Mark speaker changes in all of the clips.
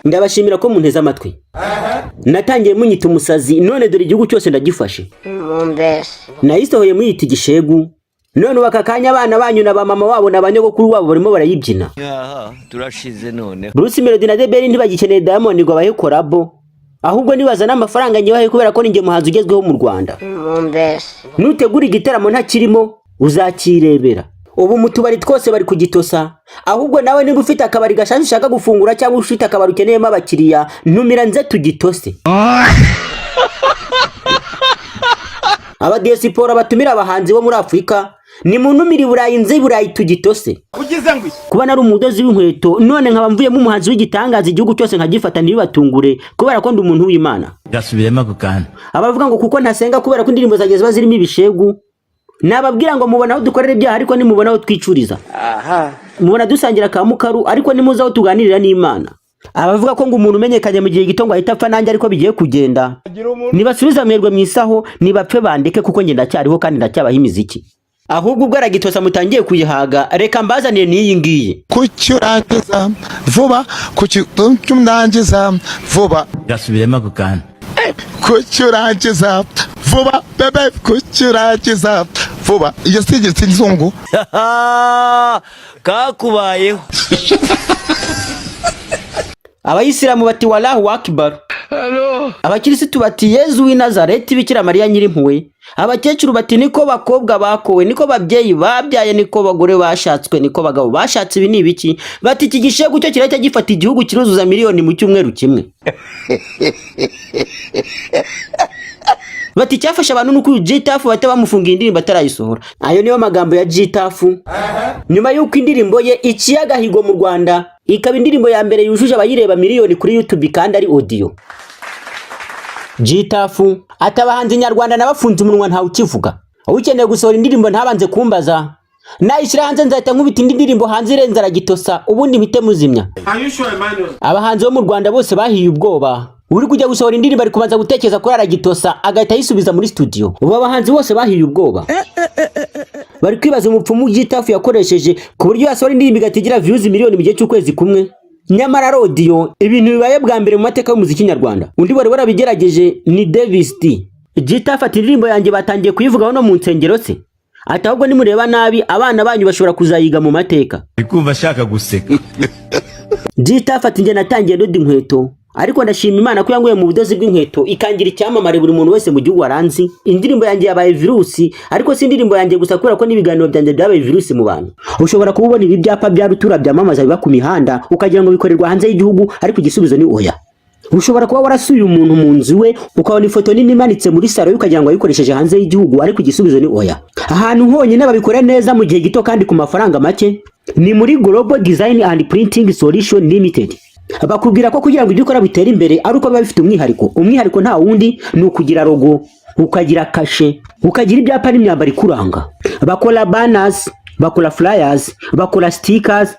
Speaker 1: Ndabashimira ko munteze amatwi. Natangiye munyita umusazi none dore igihugu cyose ndagifashe. Nayisohoye muyita igishegu. None bakakanya abana banyu na bamama wabo na banyogokuru wabo barimo barayibyina.
Speaker 2: Turashize none.
Speaker 1: Bruce Melody na The Ben ntibagikeneye Diamond ngo bahe collabo. Ahubwo nibazana amafaranga ngiye kubera ko ninge muhanzi ugezweho mu Rwanda. Nutegura igitaramo ntakirimo uzakirebera. Ubu mutubari twose bari kugitosa. Ahubwo nawe niba ufite akabari gashaje ushaka gufungura cyangwa ufite akabari ukeneyemo abakiriya ntumira nze tugitose. Abadiaspora batumira abahanzi bo muri Afrika ni muntumira Burayi nze Burayi tugitose. Kuba nari umudozi w'inkweto none nkaba mvuyemo umuhanzi w'igitangaza igihugu cyose nkagifata ntibibatungure kubera ko ndi umuntu w'Imana.
Speaker 3: Gasubiyemo gukana.
Speaker 1: Abavuga ngo kuko ntasenga kubera ko indirimbo zageze bazirimo ibishegu. Nababwira ngo mubona aho dukorera ibyaha ariko nimubona aho twicuriza. Mubona dusangira ka mukaru ariko nimuza aho tuganirira n'Imana. Abavuga ko ngo umuntu umenyekanye mu gihe gito ngo ahita apfa nanjye ariko bigiye kugenda. Nibasubiza amerwe mu isaho nibapfe bandeke kuko nge ndacyariho kandi ndacyabaho imiziki. Ahubwo ubwo aragitosa mutangiye kuyihaga reka mbazanire n'iyi ngiyi.
Speaker 4: Kucyurangiza vuba kucyurangiza vuba.
Speaker 3: Gasubiyemo gukana.
Speaker 4: Kucyurangiza vuba bebe kucyurangiza vuba. Iyo sigetse inzungu.
Speaker 2: Kakubayeho.
Speaker 1: Abayisilamu bati Wallahu Akbar. Abakirisitu bati Yezu w'i Nazareti Bikira Mariya Nyirimpuhwe. Abakecuru bati niko bakobwa bakowe, niko babyeyi babyaye, niko bagore bashatswe, niko bagabo bashatse. Ibi ni ibiki? Bati iki gishegu cyo kirahita gifata igihugu kiruzuza miliyoni mu cyumweru kimwe. Bati cyafasha abantu nuko G-Tough bate bamufungiye indirimbo atarayisohora. Ayo niyo magambo ya G-Tough. Nyuma y'uko indirimbo ye Ikiyaga Higo mu Rwanda ikaba indirimbo ya mbere yujuje abayireba miliyoni kuri YouTube kandi ari audio. G-Tough atabahanzi nyarwanda nabafunze umunwa ntawe ukivuga. Ukeneye gusohora indirimbo ntabanze kumbaza. Nayishira hanze nzahita nkubita indi ndirimbo hanze irenze aragitosa ubundi mpite muzimya. Abahanzi bo mu Rwanda bose bahiye ubwoba. Uri kujya gusohora indirimbo ari kubanza gutekereza ko aragitosa agahita yisubiza muri studio. Ubu abahanzi bose bahiye ubwoba. Bari kwibaza umupfumu G-Tough yakoresheje ku buryo yasohora indirimbo igatigira views miliyoni mu gihe cy'ukwezi kumwe. Nyamara audio ibintu bibaye bwa mbere mu mateka y'umuziki nyarwanda. Undi bari barabigerageje ni Davis D. G-Tough ati indirimbo yanjye batangiye kuyivugaho no mu nsengero se. Ati ahubwo nimureba nabi abana banyu bashobora kuzayiga mu mateka.
Speaker 3: Ikumva ashaka guseka.
Speaker 1: G-Tough ati nge natangiye ndoda inkweto ariko ndashima Imana ko yanguye mu budozi bw'inkweto ikangira icyamamare buri muntu wese mu gihugu aranzi. Indirimbo yanjye yabaye virusi ariko si indirimbo yanjye gusa kubera ko nibiganiro byanjye byabaye virusi mu bantu. Ushobora kubona ibi byapa bya rutura byamamaza biba ku mihanda ukagira ngo bikorerwa hanze y'igihugu ariko igisubizo ni oya. Ushobora kuba warasuye umuntu mu nzu we ukabona ifoto nini imanitse muri salo ukagira ngo ayikoresheje hanze y'igihugu ariko igisubizo ni oya. Ahantu honyine babikora neza mu gihe gito kandi ku mafaranga make ni muri Global Design and Printing Solution Limited. Bakubwira ko kugira ngo ibyo ukora bitera imbere ari uko biba bifite umwihariko nta wundi ni ukugira logo, ukagira kashe, ukagira ibyapa n'imyambaro ikuranga. Bakora banners, bakora flyers, bakora stickers,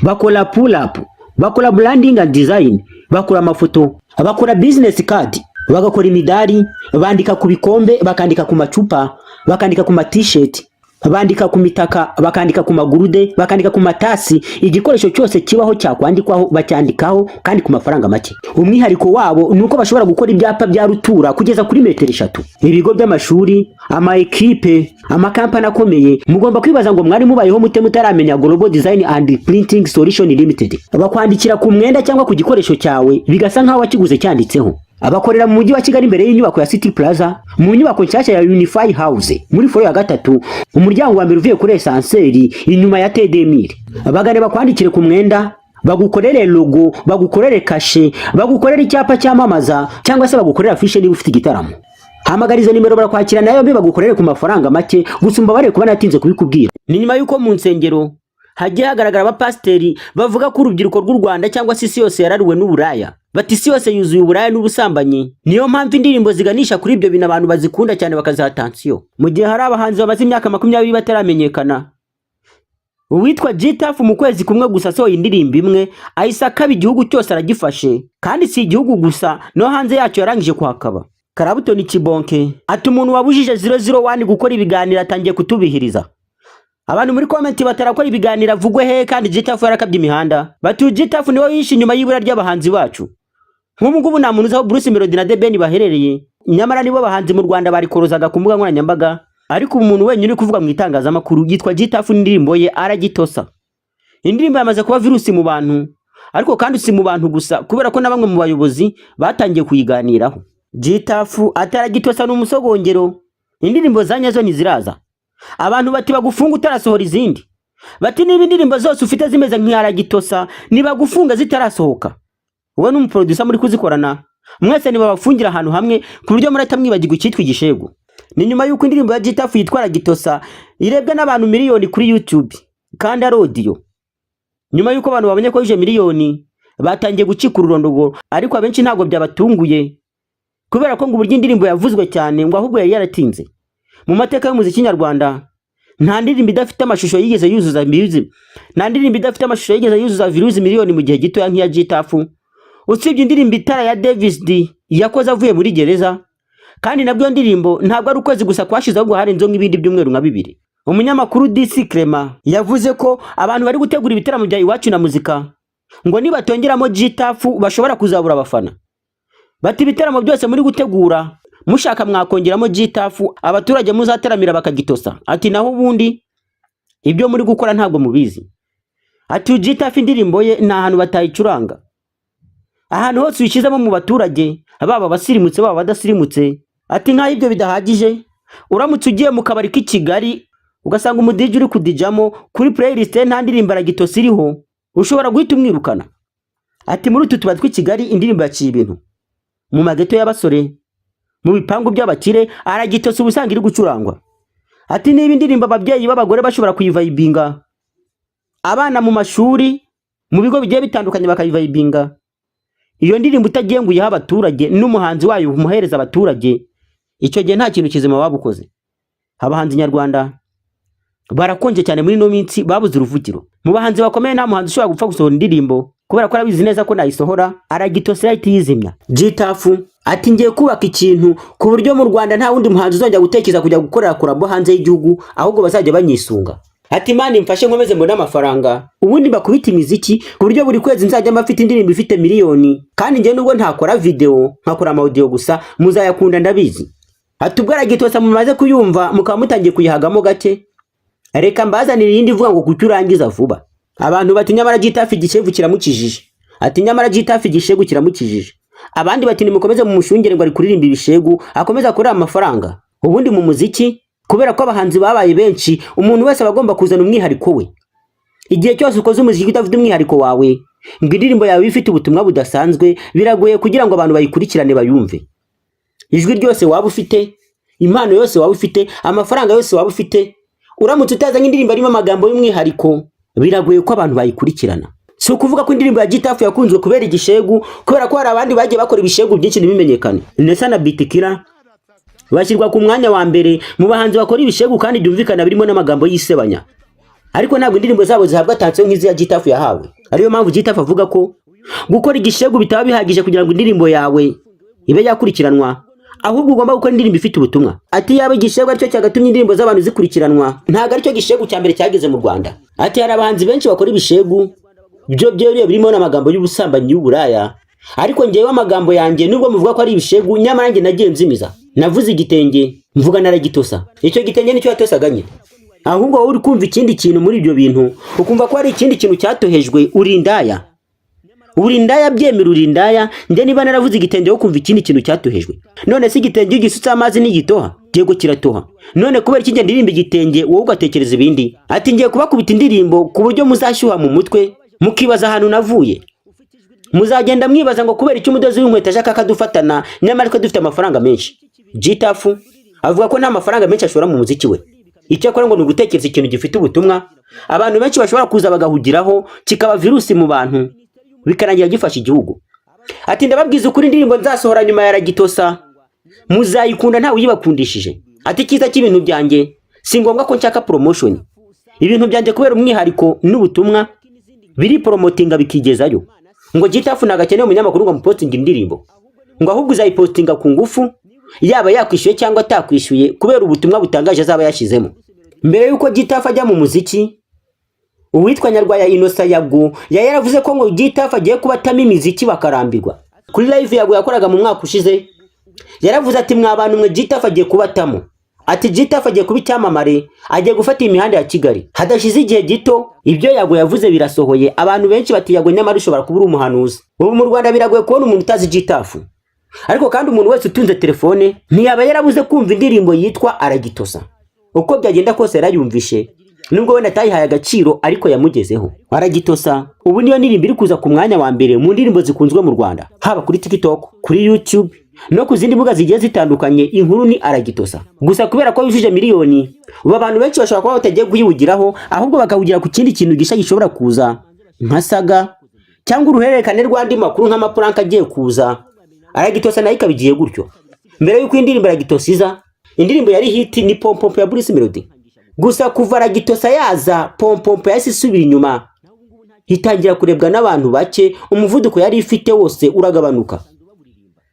Speaker 1: bakora pull up, bakora branding and design, bakora amafoto, bakora business card, bagakora imidari, bandika ku bikombe, bakandika ku macupa, bakandika ku t-shirt, bandika ku mitaka, bakandika ku magurude, bakandika ku matasi. Igikoresho cyose kibaho cyakwandikwaho bacyandikaho kandi ku mafaranga make. Umwihariko wabo nuko bashobora gukora ibyapa bya rutura kugeza kuri metero 3. Ibigo by'amashuri, ama equipe, amakampani akomeye mugomba kwibaza ngo mwari mubayeho mute mutaramenya Global Design and Printing Solution Limited. Bakwandikira ku mwenda cyangwa ku gikoresho cyawe bigasa nkaho wakiguze cyanditseho. Abakorera mu mujyi wa Kigali imbere y'inyubako ya City Plaza mu nyubako nshyashya ya Unify House muri foro ya 3 umuryango wa mbere uvuye kuri esanseri inyuma ya Tedemire. Abagane bakwandikire ku mwenda bagukorere logo, bagukorere kashe, bagukorere icyapa cyamamaza cyangwa se bagukorera afishe niba ufite igitaramo. Hamagariza nimero barakwakira nayo mbe bagukorere ku mafaranga make gusumba bare kuba natinze kubikubwira. Ni nyuma yuko mu nsengero hagiye hagaragara abapasteri bavuga ko urubyiruko rw'u Rwanda cyangwa se isi yose yararuwe n'uburaya. Bati isi yose yuzuye uburaya n'ubusambanyi. Niyo mpamvu indirimbo ziganisha kuri ibyo bintu abantu bazikunda cyane bakazaha attention. Mu gihe hari abahanzi bamaze imyaka 20 bataramenyekana uwitwa G-Tough mu kwezi kumwe gusa asohoye indirimbo imwe ahise akaba igihugu cyose aragifashe, kandi si igihugu gusa no hanze yacyo yarangije kuhakaba. Karabutoni Kibonke ati umuntu wabujije 001 gukora ibiganiro atangiye kutubihiriza. Abantu muri comment batarakora ibiganiro avugwe he kandi G-Tough yarakabye imihanda. Bati G-Tough niwe yishe nyuma y'ibura ry'abahanzi bacu. Nk'ubu ngubu nta muntu uzi aho Bruce Melody na The Ben baherereye, nyamara nibo bahanzi mu Rwanda barikorozaga ku mbuga nkoranyambaga, ariko umuntu wenyine uri kuvuga mu itangazamakuru yitwa G-Tough n'indirimbo ye Aragitosa. Indirimbo yamaze kuba virusi mu bantu, ariko kandi si mu bantu gusa kubera ko na bamwe mu bayobozi batangiye kuyiganiraho. G-Tough Aragitosa n'umusogongero, indirimbo zanyazo ntiziraza. Abantu bati bagufunga utarasohora izindi. Bati niba indirimbo zose ufite zimeze nk'Aragitosa nibagufunga zitarasohoka. Wowe n'umuproducer muri kuzikorana, mwese niba bafungira ahantu hamwe ku buryo murata mwibagirwa icyitwa igishego. Ni nyuma y'uko indirimbo ya G-Tough yitwa Aragitosa irebwa n'abantu miliyoni kuri YouTube kandi ari audio. Nyuma y'uko abantu babonye ko ije miliyoni batangiye gucika ururondogoro, ariko abenshi ntabwo byabatunguye kubera ko ngo uburyo indirimbo yavuzwe cyane ngo ahubwo yari yaratinze. Mu mateka y'umuziki nyarwanda nta ndirimbo idafite amashusho yigeze yuzuza views, nta ndirimbo idafite amashusho yigeze yuzuza views miliyoni mu gihe gito nk'iya G-Tough, usibye indirimbo Itara ya Davis D yakoze avuye muri gereza, kandi nabwo ndirimbo ntabwo ari ukwezi gusa kwashize ahubwo harenzeho nk'ibindi byumweru nka 2. Umunyamakuru DC Clement yavuze ko abantu bari gutegura ibitaramo bya Iwacu na Muzika ngo nibatongeramo G-Tough bashobora kuzabura abafana. Bati ibitaramo byose muri gutegura mushaka mwakongeramo G-Tough abaturage muzataramira bakagitosa. Ati naho ubundi ibyo muri gukora ntabwo mubizi. Ati G-Tough indirimbo ye nta hantu batayicuranga, ahantu hose uyishizemo mu baturage baba basirimutse baba badasirimutse. Ati nka ibyo bidahagije, uramutse ugiye mu kabari k'i Kigali ugasanga umudije uri kudijamo kuri playlist nta ndirimbo Aragitosa iriho, ushobora guhita umwirukana. Ati muri utu tubari tw'i Kigali indirimbo yaciye ibintu, mu mageto y'abasore, mu bipangu by'abakire Aragitosa ubusanga iri gucurangwa. Ati niba indirimbo ababyeyi b'abagore bashobora kuyivayibinga, abana mu mashuri mu bigo bigiye bitandukanye bakayivayibinga, iyo ndirimbo utagenguyeho abaturage n'umuhanzi wayo umuhereza abaturage, icyo gihe nta kintu kizima babukoze. Abahanzi nyarwanda barakonje cyane muri no minsi, babuze uruvugiro. Mu bahanzi bakomeye nta muhanzi ushobora gupfa gusohora indirimbo kubera ko arabizi neza ko nayisohora Aragitosa yahita yizimya. G-Tough ati ngiye kubaka ikintu ku buryo mu Rwanda nta wundi muhanzi uzongera gutekereza kujya gukorera korabo hanze y'igihugu, ahubwo bazajya banyisunga. Ati mani mfashe nkomeze mbona amafaranga ubundi bakubita imiziki ku buryo buri kwezi nzajya mafite indirimbo ifite miliyoni, kandi ngiye nubwo ntakora video nkakora audio gusa muzayakunda ndabizi. Ati ubwo Aragitosa mumaze kuyumva mukaba mutangiye kuyihagamo gake, reka mbazanira iyindi ivuga ngo kucyurangiza vuba. Abantu bati nyamara G-Tough igishegu kiramukijije. Ati nyamara G-Tough igishegu kiramukijije. Abandi bati nimukomeze mu mushungere ngo ari kuririmba ibishegu akomeza akora amafaranga. Ubundi mu muziki kubera ko abahanzi babaye benshi, umuntu wese abagomba kuzana umwihariko we. Igihe cyose ukoze umuziki udafite umwihariko wawe, ngo indirimbo yawe ifite ubutumwa budasanzwe, biragoye kugira ngo abantu bayikurikirane bayumve. Ijwi ryose waba ufite, impano yose waba ufite, amafaranga yose waba ufite, uramutse utazanye indirimbo arimo amagambo y'umwihariko, biragoye ko abantu bayikurikirana. Si ukuvuga ko indirimbo ya G-Tough yakunzwe kubera igishegu, kubera ko hari abandi bagiye bakora ibishegu byinshi ntibimenyekane. Nesa na Bitikira bashyirwa ku mwanya wa mbere mu bahanzi bakora ibishegu kandi byumvikana birimo n'amagambo y'isebanya, ariko ntabwo indirimbo zabo zihabwa attention nk'izi ya G-Tough yahawe. Ariyo mpamvu G-Tough avuga ko gukora igishegu bitaba bihagije kugira ngo indirimbo yawe ibe yakurikiranwa, ahubwo ugomba gukora indirimbo ifite ubutumwa. Ati yaba igishegu aricyo cyagatumye indirimbo z'abantu zikurikiranwa, ntabwo aricyo gishegu cya mbere cyageze mu Rwanda. Ati hari abahanzi benshi bakora ibishegu byo birimo n'amagambo y'ubusambanyi y'uburaya, ariko ngewe amagambo yanjye nubwo muvuga ko ari ibishegu, nyamara njye nagiye nzimiza. Navuze igitenge mvuga na Aragitosa, icyo gitenge nicyo yatosaganye. Ahubwo wowe uri kumva ikindi kintu muri ibyo bintu, ukumva ko hari ikindi kintu cyatohejwe, urindaya. Urindaya byemera urindaya, nde niba naravuze igitenge wo kumva ikindi kintu cyatohejwe. None si igitenge ugisutse amazi n'igitoha, yego kiratoha. None kubera iki ndirimbo igitenge wowe ugatekereza ibindi? Ati ngiye kubakubita indirimbo ku buryo muzashyuha mu mutwe, mukibaza ahantu navuye. Muzagenda mwibaza ngo kubera iki umudozi w'inkweto ashaka kadufatana nyamara ko dufite amafaranga menshi. G-Tough avuga ko nta mafaranga menshi ashora mu muziki we. Icyo akora ngo ni ugutekereza ikintu gifite ubutumwa abantu benshi bashobora kuza bagahugiraho, kikaba virusi mu bantu bikarangira gifasha igihugu. Ati ndababwiza ukuri indirimbo nzasohora nyuma ya Aragitosa muzayikunda ntawe uyibakundishije. Ati kiza cy'ibintu byanjye si ngombwa ko nshaka promotion. ibintu byanjye kubera umwihariko n'ubutumwa biri promotinga bikigezayo. Ngo Gitafu nagakeneye umunyamakuru ngo mupostinga indirimbo, ngo ahubwo uzayipostinga ku ngufu, yaba yakwishyuye cyangwa atakwishyuye kubera ubutumwa butangaje azaba yashizemo. Mbere yuko Gitafu ajya mu muziki, uwitwa Nyarwaya Innocent Yago yaravuze ko ngo Gitafu agiye kubatamo imiziki bakarambirwa. Kuri live Yago yakoraga mu mwaka ushize yaravuze ati mwabantu mwe Gitafu agiye kubatamo. Ati Gitafu agiye kuba icyamamare, agiye gufata imihanda ya Kigali. Hadashize igihe gito ibyo Yago yavuze birasohoye. Abantu benshi bati Yago nyamara ushobora kubura umuhanuzi. Ubu mu Rwanda biragoye kubona umuntu utazi Gitafu. Ariko kandi umuntu wese utunze telefone ntiyaba yarabuze kumva indirimbo yitwa Aragitosa. Uko byagenda kose yarayumvishe, nubwo wenda atayihaye agaciro ariko yamugezeho. Aragitosa ubu niyo ndirimbo iri kuza ku mwanya wa mbere mu ndirimbo zikunzwe mu Rwanda, haba kuri TikTok, kuri YouTube no ku zindi mbuga zigiye zitandukanye. Inkuru ni Aragitosa. Gusa kubera ko yujuje miliyoni, ubu abantu benshi bashobora kuba batagiye kuyibugiraho, ahubwo bakavugira ku kindi kintu gisha gishobora kuza nka saga cyangwa uruhererekane rw'andi makuru nk'amapuranka agiye kuza. Aragitosa nayo ikabigiye gutyo. Mbere yuko indirimbo Aragitosa iza, indirimbo yari hit ni Pompompo ya Bruce Melody. Gusa kuva Aragitosa yaza, Pompompo yahise isubira inyuma, hitangira kurebwa n'abantu bake, umuvuduko yari ifite wose uragabanuka.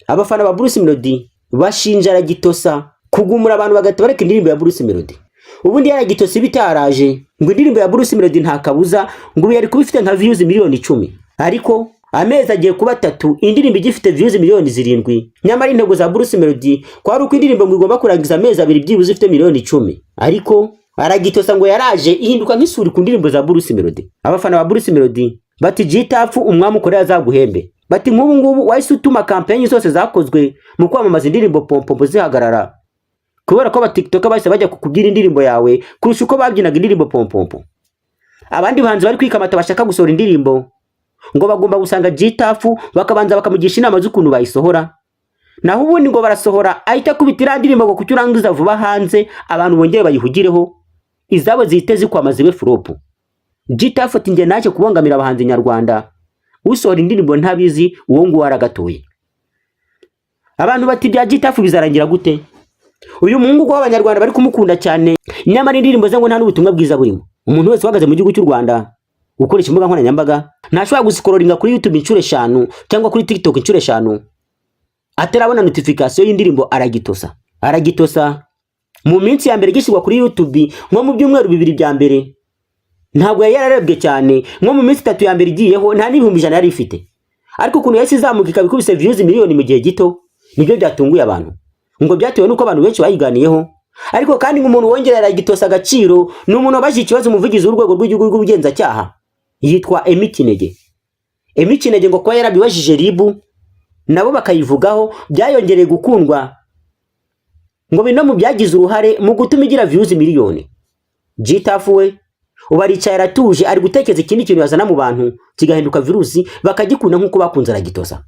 Speaker 1: Abafana ba Bruce Melody bashinja Aragitosa kugumura abantu bagahita bareka indirimbo ya Bruce Melody. Ubundi Aragitosa bitaraje ngo indirimbo ya Bruce Melody nta kabuza ngo yari kuba ifite nka views miliyoni 10, ariko amezi agiye kuba 3 indirimbo igifite views miliyoni 7. Nyamara intego za Bruce Melody kwari uko indirimbo ngo igomba kurangiza amezi 2 byibuze ifite miliyoni 10, ariko Aragitosa ngo yaraje ihinduka nk'isuri ku ndirimbo za Bruce Melody. Abafana ba Bruce Melody bati Gitafu umwami ukorera azaguhembe. Bati nk'ubu ngubu wahise utuma campaign zose zakozwe mu kwamamaza indirimbo Pompompo zihagarara, kubera ko abatiktoka bahise bajya kukubwira indirimbo yawe kurusha uko babyinaga indirimbo Pompompo. Abandi bahanzi bari kwikamata bashaka gusohora indirimbo ngo bagomba gusanga Gitafu bakabanza bakamugisha inama z'ukuntu bayisohora, naho ubundi ngo barasohora ahita kubitira indirimbo ngo kucyurangiza vuba hanze abantu bongeye bayihugireho, izabo zihite zikwamaza ibe flop. Gitafu ati nge naje kubongamira abahanzi nyarwanda, usohora indirimbo ntabizi uwo nguwo aragatoye. Abantu bati bya Gitafu bizarangira gute? Uyu muhungu ko abanyarwanda bari kumukunda cyane, nyamara indirimbo ze ngo nta n'ubutumwa bwiza burimo. Umuntu wese wagaze mu gihugu cy'u Rwanda ukoresha imbuga nkoranyambaga ntashobora gusikororinga kuri YouTube inshuro 5 cyangwa kuri TikTok inshuro 5 atarabona notification y'indirimbo Aragitosa. Aragitosa mu minsi ya mbere gishyirwa kuri YouTube nko mu byumweru 2 bya mbere ntabwo yararebwe cyane, nko mu minsi 3 ya mbere igiyeho nta n'ibihumbi 100 yari ifite, ariko ukuntu yahise izamuka ikabikubise views miliyoni mu gihe gito nibyo byatunguye abantu. Ngo byatewe nuko abantu benshi bayiganiyeho, ariko kandi nk'umuntu wongerera Aragitosa agaciro n'umuntu wabaje ikibazo umuvugizi w'urwego rw'igihugu rw'ubugenzacyaha yitwa Emmy Kinege. Emmy Kinege ngo kwa yarabibajije RIB nabo bakayivugaho, byayongereye gukundwa ngo bino mu byagize uruhare mu gutuma igira views miliyoni. Gitafu we ubarica yaratuje ari gutekereza ikindi kintu yazana mu bantu kigahinduka virusi bakagikunda nk'uko bakunze Aragitosa.